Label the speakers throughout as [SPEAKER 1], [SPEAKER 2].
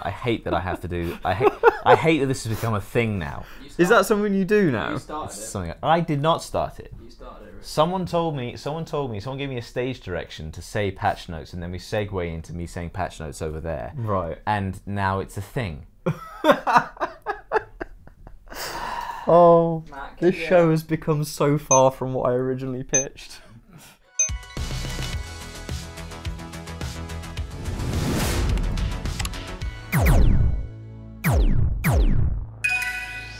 [SPEAKER 1] I hate that I have to do. I hate that this has become a thing now.
[SPEAKER 2] Is that something you do now?
[SPEAKER 3] You started it.
[SPEAKER 1] Something I did not start it.
[SPEAKER 3] You started it.
[SPEAKER 1] Someone gave me a stage direction to say patch notes, and then we segue into me saying patch notes over there.
[SPEAKER 2] Right.
[SPEAKER 1] And now it's a thing.
[SPEAKER 2] Oh,
[SPEAKER 3] Matt,
[SPEAKER 2] this show has become so far from what I originally pitched.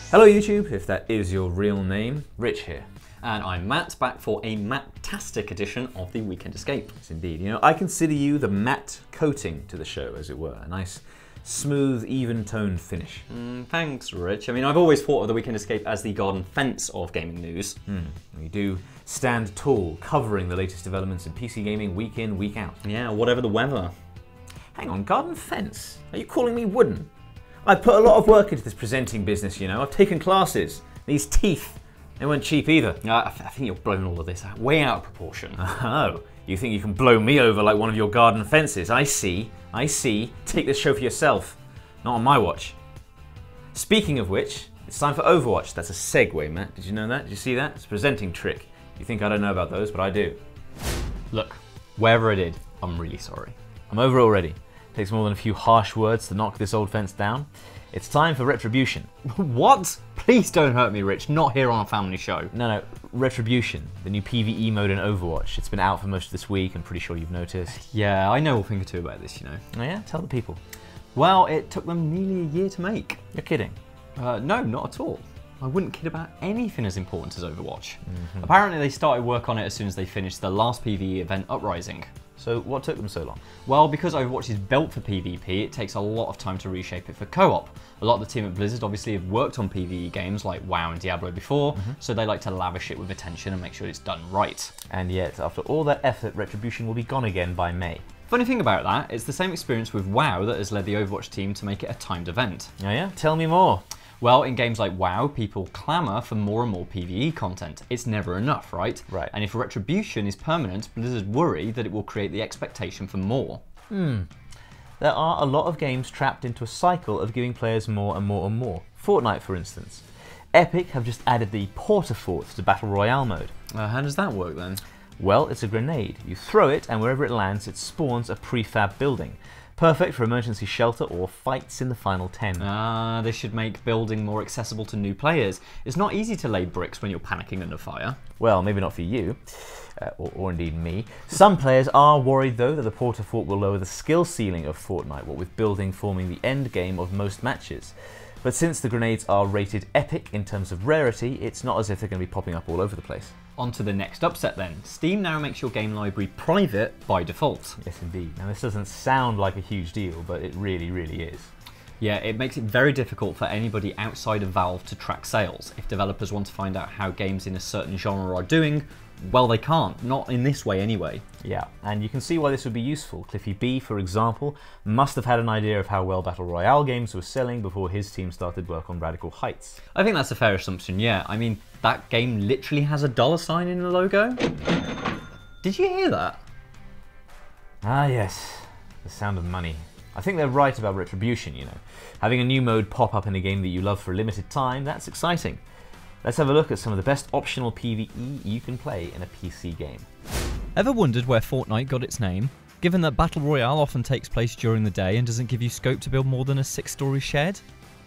[SPEAKER 1] Hello YouTube, if that is your real name. Rich here.
[SPEAKER 2] And I'm Matt, back for a Matt-tastic edition of the Weekend Escape.
[SPEAKER 1] Yes, indeed. You know, I consider you the matte coating to the show, as it were. A nice, smooth, even-toned finish.
[SPEAKER 2] Thanks, Rich. I mean, I've always thought of the Weekend Escape as the garden fence of gaming news.
[SPEAKER 1] We do stand tall, covering the latest developments in PC gaming week in, week out.
[SPEAKER 2] Yeah, whatever the weather.
[SPEAKER 1] Hang on, garden fence? Are you calling me wooden? I put a lot of work into this presenting business, you know. I've taken classes. These teeth, they weren't cheap either.
[SPEAKER 2] I think you're blowing all of this out, way out of proportion.
[SPEAKER 1] Oh, you think you can blow me over like one of your garden fences? I see. Take this show for yourself. Not on my watch. Speaking of which, it's time for Overwatch. That's a segue, Matt. Did you know that? Did you see that? It's a presenting trick. You think I don't know about those, but I do.
[SPEAKER 2] Look, wherever I did, I'm really sorry.
[SPEAKER 1] I'm over it already. Takes more than a few harsh words to knock this old fence down. It's time for Retribution.
[SPEAKER 2] What? Please don't hurt me, Rich. Not here on a family show.
[SPEAKER 1] No, Retribution, the new PvE mode in Overwatch. It's been out for most of this week. I'm pretty sure you've noticed.
[SPEAKER 2] Yeah, I know a thing or two about this, you know.
[SPEAKER 1] Oh yeah? Tell the people.
[SPEAKER 2] Well, it took them nearly a year to make.
[SPEAKER 1] You're kidding.
[SPEAKER 2] No, not at all. I wouldn't kid about anything as important as Overwatch. Apparently they started work on it as soon as they finished the last PvE event, Uprising.
[SPEAKER 1] So what took them so long?
[SPEAKER 2] Well, because Overwatch is built for PvP, it takes a lot of time to reshape it for co-op. A lot of the team at Blizzard obviously have worked on PvE games like WoW and Diablo before, so they like to lavish it with attention and make sure it's done right.
[SPEAKER 1] And yet, after all that effort, Retribution will be gone again by May.
[SPEAKER 2] Funny thing about that, it's the same experience with WoW that has led the Overwatch team to make it a timed event.
[SPEAKER 1] Oh yeah? Tell me more.
[SPEAKER 2] Well, in games like WoW, people clamour for more and more PvE content. It's never enough, right?
[SPEAKER 1] Right.
[SPEAKER 2] And if Retribution is permanent, Blizzard worry that it will create the expectation for more.
[SPEAKER 1] There are a lot of games trapped into a cycle of giving players more and more and more. Fortnite, for instance. Epic have just added the Porter Fort to Battle Royale mode.
[SPEAKER 2] How does that work then?
[SPEAKER 1] Well, it's a grenade. You throw it, and wherever it lands, it spawns a prefab building. Perfect for emergency shelter or fights in the final 10.
[SPEAKER 2] This should make building more accessible to new players. It's not easy to lay bricks when you're panicking under fire.
[SPEAKER 1] Well, maybe not for you, or indeed me. Some players are worried, though, that the Porter Fort will lower the skill ceiling of Fortnite, what with building forming the end game of most matches. But since the grenades are rated epic in terms of rarity, it's not as if they're going to be popping up all over the place.
[SPEAKER 2] On to the next upset then. Steam now makes your game library private by default.
[SPEAKER 1] Yes, indeed. Now, this doesn't sound like a huge deal, but it really, really is.
[SPEAKER 2] Yeah, it makes it very difficult for anybody outside of Valve to track sales. If developers want to find out how games in a certain genre are doing, well, they can't. Not in this way anyway.
[SPEAKER 1] Yeah, and you can see why this would be useful. Cliffy B, for example, must have had an idea of how well Battle Royale games were selling before his team started work on Radical Heights.
[SPEAKER 2] I think that's a fair assumption, yeah. I mean, that game literally has a $sign in the logo. Did you hear that?
[SPEAKER 1] Ah yes, the sound of money. I think they're right about Retribution, you know. Having a new mode pop up in a game that you love for a limited time, that's exciting. Let's have a look at some of the best optional PvE you can play in a PC game.
[SPEAKER 4] Ever wondered where Fortnite got its name? Given that Battle Royale often takes place during the day and doesn't give you scope to build more than a 6-story shed?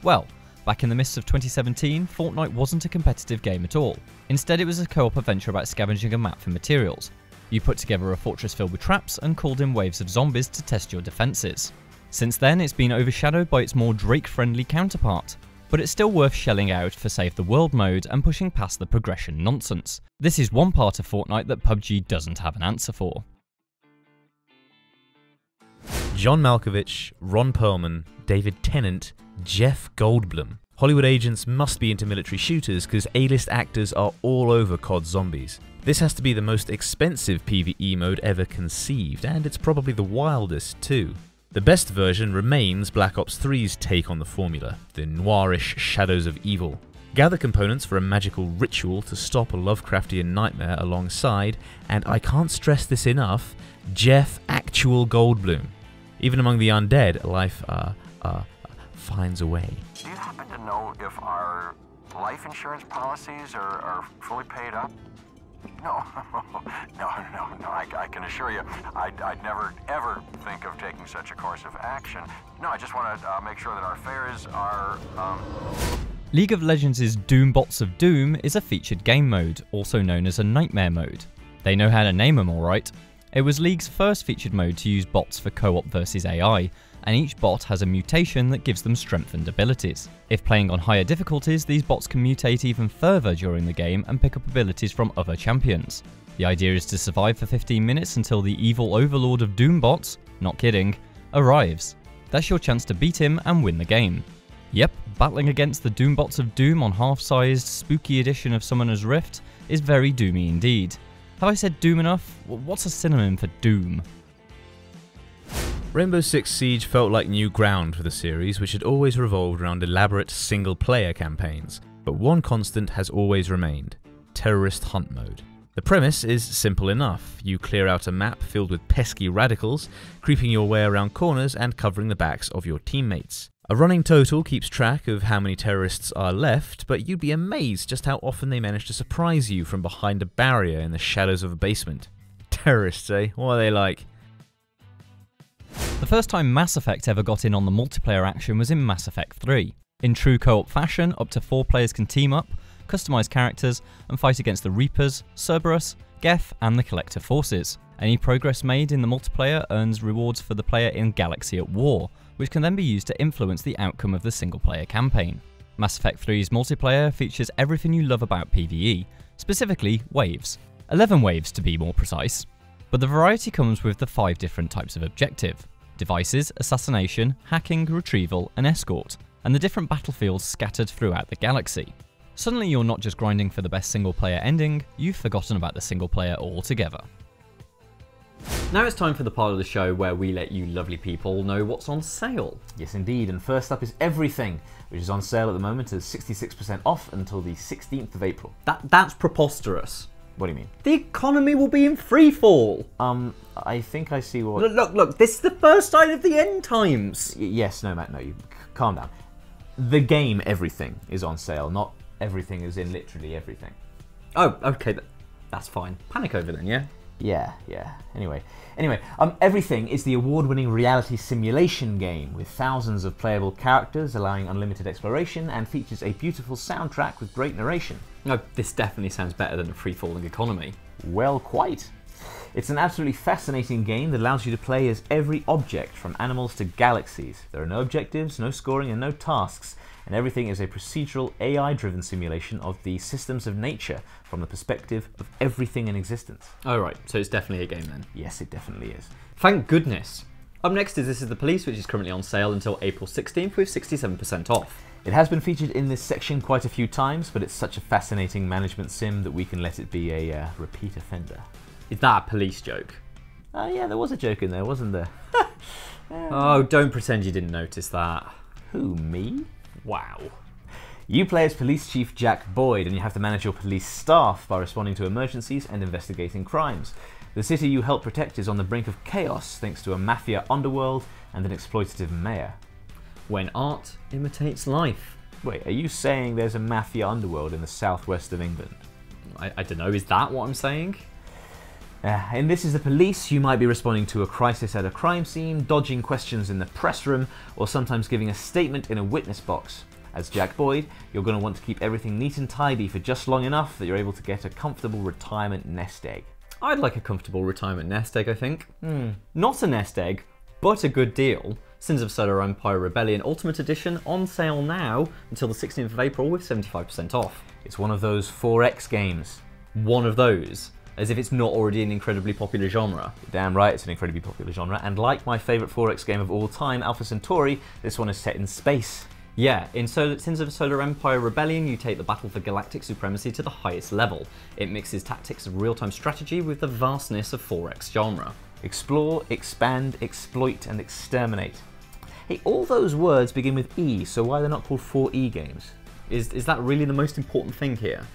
[SPEAKER 4] Well, back in the mists of 2017, Fortnite wasn't a competitive game at all. Instead, it was a co-op adventure about scavenging a map for materials. You put together a fortress filled with traps and called in waves of zombies to test your defences. Since then, it's been overshadowed by its more Drake-friendly counterpart. But it's still worth shelling out for Save the World mode and pushing past the progression nonsense. This is one part of Fortnite that PUBG doesn't have an answer for.
[SPEAKER 1] John Malkovich, Ron Perlman, David Tennant, Jeff Goldblum. Hollywood agents must be into military shooters because A-list actors are all over COD Zombies. This has to be the most expensive PvE mode ever conceived, and it's probably the wildest too. The best version remains Black Ops 3's take on the formula, the noirish shadows of evil. Gather components for a magical ritual to stop a Lovecraftian nightmare alongside, and I can't stress this enough, Jeff Actual Goldblum. Even among the undead, life finds a way.
[SPEAKER 3] Do you happen to know if our life insurance policies are fully paid up? No, no, I can assure you, I'd never, ever think of taking such a course of action. No, I just want to make sure that our fares are,
[SPEAKER 4] League of Legends' Doom Bots of Doom is a featured game mode, also known as a Nightmare mode. They know how to name them alright. It was League's first featured mode to use bots for co-op versus AI, and each bot has a mutation that gives them strengthened abilities. If playing on higher difficulties, these bots can mutate even further during the game and pick up abilities from other champions. The idea is to survive for 15 minutes until the evil overlord of Doom bots, not kidding, arrives. That's your chance to beat him and win the game. Yep, battling against the Doom bots of Doom on half-sized, spooky edition of Summoner's Rift is very doomy indeed. Have I said Doom enough? What's a synonym for Doom?
[SPEAKER 1] Rainbow Six Siege felt like new ground for the series, which had always revolved around elaborate single-player campaigns, but one constant has always remained: terrorist hunt mode. The premise is simple enough. You clear out a map filled with pesky radicals, creeping your way around corners and covering the backs of your teammates. A running total keeps track of how many terrorists are left, but you'd be amazed just how often they manage to surprise you from behind a barrier in the shadows of a basement. Terrorists, eh? What are they like?
[SPEAKER 4] The first time Mass Effect ever got in on the multiplayer action was in Mass Effect 3. In true co-op fashion, up to 4 players can team up, customise characters, and fight against the Reapers, Cerberus, Geth, and the Collective Forces. Any progress made in the multiplayer earns rewards for the player in Galaxy at War, which can then be used to influence the outcome of the single-player campaign. Mass Effect 3's multiplayer features everything you love about PvE, specifically waves. 11 waves to be more precise. But the variety comes with the 5 different types of objective: devices, assassination, hacking, retrieval, and escort, and the different battlefields scattered throughout the galaxy. Suddenly you're not just grinding for the best single-player ending, you've forgotten about the single-player altogether.
[SPEAKER 2] Now it's time for the part of the show where we let you lovely people know what's on sale.
[SPEAKER 5] Yes indeed, and first up is Everything, which is on sale at the moment at 66% off until the 16th of April.
[SPEAKER 2] That's preposterous.
[SPEAKER 5] What do you mean?
[SPEAKER 2] The economy will be in free fall.
[SPEAKER 5] I think I see what...
[SPEAKER 2] Look, this is the first sign of the end times.
[SPEAKER 5] Yes, no, Matt, no, you calm down. The game Everything is on sale, not everything as in literally everything.
[SPEAKER 2] Oh, okay, that's fine. Panic over then, yeah?
[SPEAKER 5] Yeah. Anyway, Everything is the award-winning reality simulation game with thousands of playable characters allowing unlimited exploration and features a beautiful soundtrack with great narration.
[SPEAKER 2] No, this definitely sounds better than a free-falling economy.
[SPEAKER 5] Well, quite. It's an absolutely fascinating game that allows you to play as every object from animals to galaxies. There are no objectives, no scoring, and no tasks, and everything is a procedural, AI-driven simulation of the systems of nature from the perspective of everything in existence.
[SPEAKER 2] Oh right, so it's definitely a game then.
[SPEAKER 5] Yes, it definitely is.
[SPEAKER 2] Thank goodness. Up next is This Is the Police, which is currently on sale until April 16th with 67% off.
[SPEAKER 5] It has been featured in this section quite a few times, but it's such a fascinating management sim that we can let it be a repeat offender.
[SPEAKER 2] Is that a police joke?
[SPEAKER 5] Yeah, there was a joke in there, wasn't there?
[SPEAKER 2] Oh, don't pretend you didn't notice that.
[SPEAKER 5] Who, me?
[SPEAKER 2] Wow.
[SPEAKER 5] You play as Police Chief Jack Boyd, and you have to manage your police staff by responding to emergencies and investigating crimes. The city you help protect is on the brink of chaos thanks to a mafia underworld and an exploitative mayor.
[SPEAKER 2] When art imitates life.
[SPEAKER 5] Wait, are you saying there's a mafia underworld in the southwest of England?
[SPEAKER 2] I don't know, is that what I'm saying?
[SPEAKER 5] In This Is the Police, you might be responding to a crisis at a crime scene, dodging questions in the press room, or sometimes giving a statement in a witness box. As Jack Boyd, you're going to want to keep everything neat and tidy for just long enough that you're able to get a comfortable retirement nest egg.
[SPEAKER 2] I'd like a comfortable retirement nest egg, I think. Not a nest egg, but a good deal. Sins of Solar Empire Rebellion Ultimate Edition on sale now until the 16th of April with 75% off.
[SPEAKER 5] It's one of those 4X games.
[SPEAKER 2] One of those. As if it's not already an incredibly popular genre.
[SPEAKER 5] Damn right, it's an incredibly popular genre, and like my favourite 4X game of all time, Alpha Centauri, this one is set in space.
[SPEAKER 2] Yeah, in Sins of Solar Empire Rebellion, you take the battle for galactic supremacy to the highest level. It mixes tactics of real-time strategy with the vastness of 4X genre.
[SPEAKER 5] Explore, expand, exploit, and exterminate. Hey, all those words begin with E, so why are they not called 4E games?
[SPEAKER 2] Is that really the most important thing here?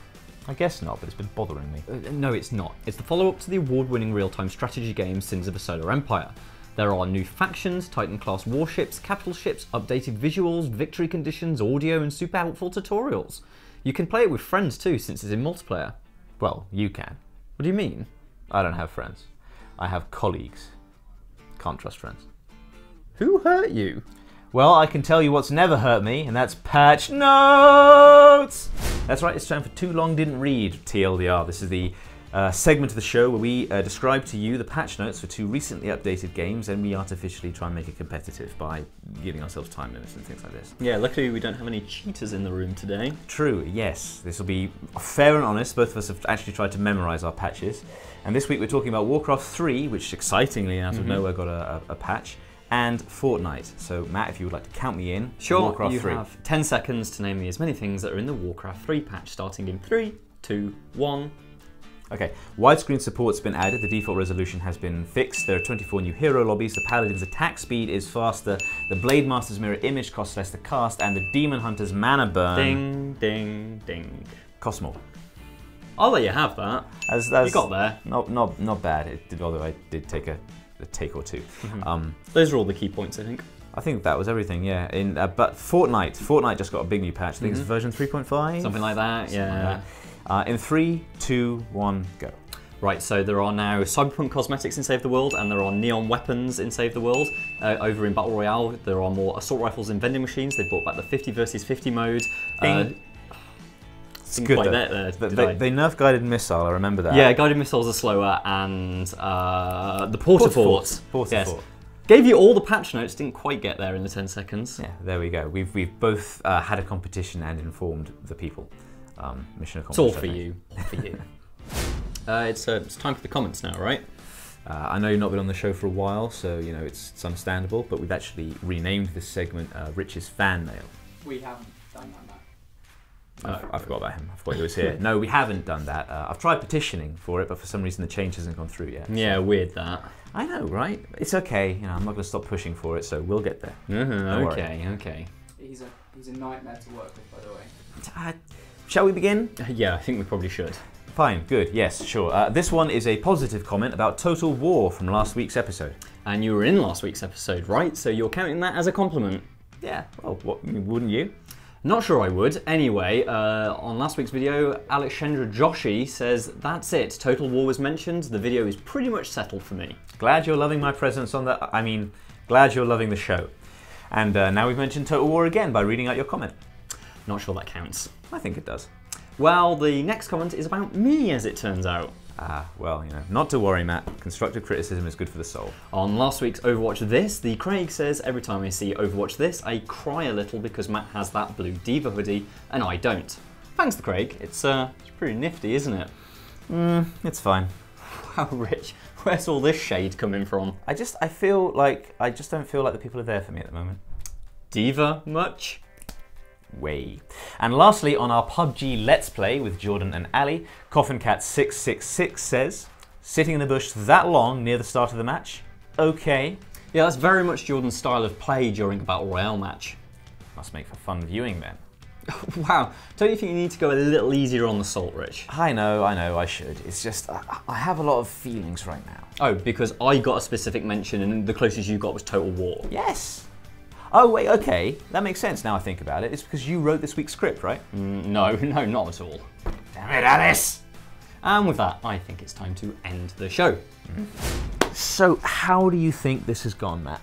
[SPEAKER 5] I guess not, but it's been bothering me.
[SPEAKER 2] No, it's not. It's the follow-up to the award-winning real-time strategy game Sins of a Solar Empire. There are new factions, Titan-class warships, capital ships, updated visuals, victory conditions, audio, and super helpful tutorials. You can play it with friends too, since it's in multiplayer.
[SPEAKER 5] Well, you can.
[SPEAKER 2] What do you mean?
[SPEAKER 5] I don't have friends. I have colleagues. Can't trust friends.
[SPEAKER 2] Who hurt you?
[SPEAKER 5] Well, I can tell you what's never hurt me, and that's patch notes! That's right, it's time for Too Long Didn't Read, TLDR. This is the segment of the show where we describe to you the patch notes for 2 recently updated games, and we artificially try and make it competitive by giving ourselves time limits and things like this.
[SPEAKER 2] Yeah, luckily we don't have any cheaters in the room today.
[SPEAKER 5] True, yes. This will be fair and honest. Both of us have actually tried to memorize our patches. And this week we're talking about Warcraft 3, which excitingly out of nowhere got a patch, and Fortnite. So Matt, if you would like to count me in.
[SPEAKER 2] Sure,
[SPEAKER 5] Warcraft
[SPEAKER 2] you
[SPEAKER 5] 3.
[SPEAKER 2] have 10 seconds to name me as many things that are in the Warcraft 3 patch, starting in 3, 2, 1.
[SPEAKER 5] Okay, widescreen support's been added, the default resolution has been fixed, there are 24 new hero lobbies, the Paladin's attack speed is faster, the Blade Master's mirror image costs less to cast, and the Demon Hunter's mana burn...
[SPEAKER 2] Ding, ding, ding.
[SPEAKER 5] ...costs more.
[SPEAKER 2] I'll let you have that. You got there.
[SPEAKER 5] Not bad, although I did take a take or two.
[SPEAKER 2] Those are all the key points, I think.
[SPEAKER 5] I think that was everything, yeah. But Fortnite just got a big new patch. I think it's version 3.5?
[SPEAKER 2] Something like that, yeah.
[SPEAKER 5] In 3, 2, 1, go.
[SPEAKER 2] Right, so there are now Cyberpunk cosmetics in Save the World, and there are neon weapons in Save the World. Over in Battle Royale, there are more assault rifles in vending machines. They brought back the 50 versus 50 mode.
[SPEAKER 5] It's good
[SPEAKER 2] there,
[SPEAKER 5] they nerfed guided missile, I remember that.
[SPEAKER 2] Yeah, guided missiles are slower, and the Porta-Forts.
[SPEAKER 5] Porta-Fort.
[SPEAKER 2] Gave you all the patch notes, didn't quite get there in the 10 seconds.
[SPEAKER 5] Yeah, there we go. We've both had a competition and informed the people. Mission accomplished.
[SPEAKER 2] It's all for you. For you. It's time for the comments now, right?
[SPEAKER 5] I know you've not been on the show for a while, so you know it's understandable. But we've actually renamed this segment Rich's Fan Mail.
[SPEAKER 6] We haven't done that.
[SPEAKER 5] I forgot about him. I forgot he was here. No, we haven't done that. I've tried petitioning for it, but for some reason the change hasn't gone through yet.
[SPEAKER 2] Yeah,
[SPEAKER 5] so.
[SPEAKER 2] Weird that.
[SPEAKER 5] I know, right? It's okay. You know, I'm not going to stop pushing for it, so we'll get there.
[SPEAKER 2] Okay.
[SPEAKER 6] He's a nightmare to work with, by the way.
[SPEAKER 5] Shall we begin?
[SPEAKER 2] Yeah, I think we probably should.
[SPEAKER 5] Fine, good, yes, sure. This one is a positive comment about Total War from last week's episode.
[SPEAKER 2] And you were in last week's episode, right? So you're counting that as a compliment?
[SPEAKER 5] Yeah, well, wouldn't you?
[SPEAKER 2] Not sure I would. Anyway, on last week's video, Alexandra Joshi says, that's it, Total War was mentioned, the video is pretty much settled for me.
[SPEAKER 5] Glad you're loving my presence on that, glad you're loving the show. And now we've mentioned Total War again by reading out your comment.
[SPEAKER 2] Not sure that counts.
[SPEAKER 5] I think it does.
[SPEAKER 2] Well, the next comment is about me, as it turns out.
[SPEAKER 5] Well, you know, not to worry, Matt. Constructive criticism is good for the soul.
[SPEAKER 2] On last week's Overwatch This, the Craig says, every time I see Overwatch This, I cry a little because Matt has that blue Diva hoodie, and I don't. Thanks to Craig. It's pretty nifty, isn't it?
[SPEAKER 5] It's fine.
[SPEAKER 2] Wow, Rich, where's all this shade coming from?
[SPEAKER 5] I just don't feel like the people are there for me at the moment.
[SPEAKER 2] Diva much?
[SPEAKER 5] Way. And lastly, on our PUBG Let's Play with Jordan and Ali, CoffinCat666 says, sitting in the bush that long near the start of the match? Okay.
[SPEAKER 2] Yeah, that's very much Jordan's style of play during a Battle Royale match.
[SPEAKER 5] Must make for fun viewing then.
[SPEAKER 2] Wow, don't you think you need to go a little easier on the salt, Rich?
[SPEAKER 5] I know, I should. It's just, I have a lot of feelings right now.
[SPEAKER 2] Oh, because I got a specific mention and the closest you got was Total War.
[SPEAKER 5] Yes. Oh, wait, okay. That makes sense now I think about it. It's because you wrote this week's script, right?
[SPEAKER 2] No, not at all.
[SPEAKER 5] Damn it, Alice!
[SPEAKER 2] And with that, I think it's time to end the show.
[SPEAKER 5] So, how do you think this has gone, Matt?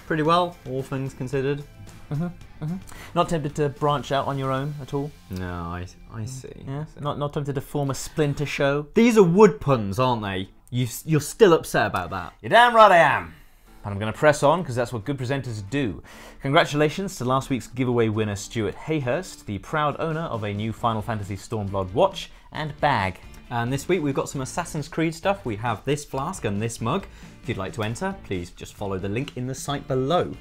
[SPEAKER 2] Pretty well, all things considered.
[SPEAKER 5] Not tempted to branch out on your own at all?
[SPEAKER 2] No, I see.
[SPEAKER 5] Yeah? Not tempted to form a splinter show?
[SPEAKER 2] These are wood puns, aren't they? You're still upset about that.
[SPEAKER 5] You're damn right I am. But I'm going to press on because that's what good presenters do. Congratulations to last week's giveaway winner Stuart Hayhurst, the proud owner of a new Final Fantasy Stormblood watch and bag.
[SPEAKER 2] And this week we've got some Assassin's Creed stuff. We have this flask and this mug. If you'd like to enter, please just follow the link in the site below.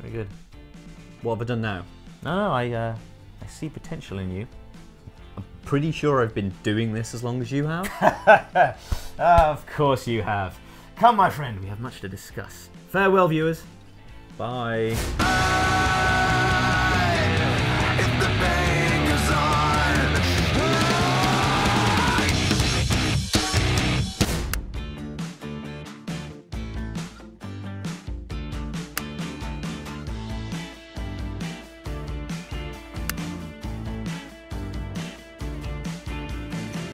[SPEAKER 5] Very good.
[SPEAKER 2] What have I done now?
[SPEAKER 5] No, I see potential in you.
[SPEAKER 2] Pretty sure I've been doing this as long as you have.
[SPEAKER 5] Of course you have. Come, my friend, we have much to discuss. Farewell, viewers.
[SPEAKER 2] Bye.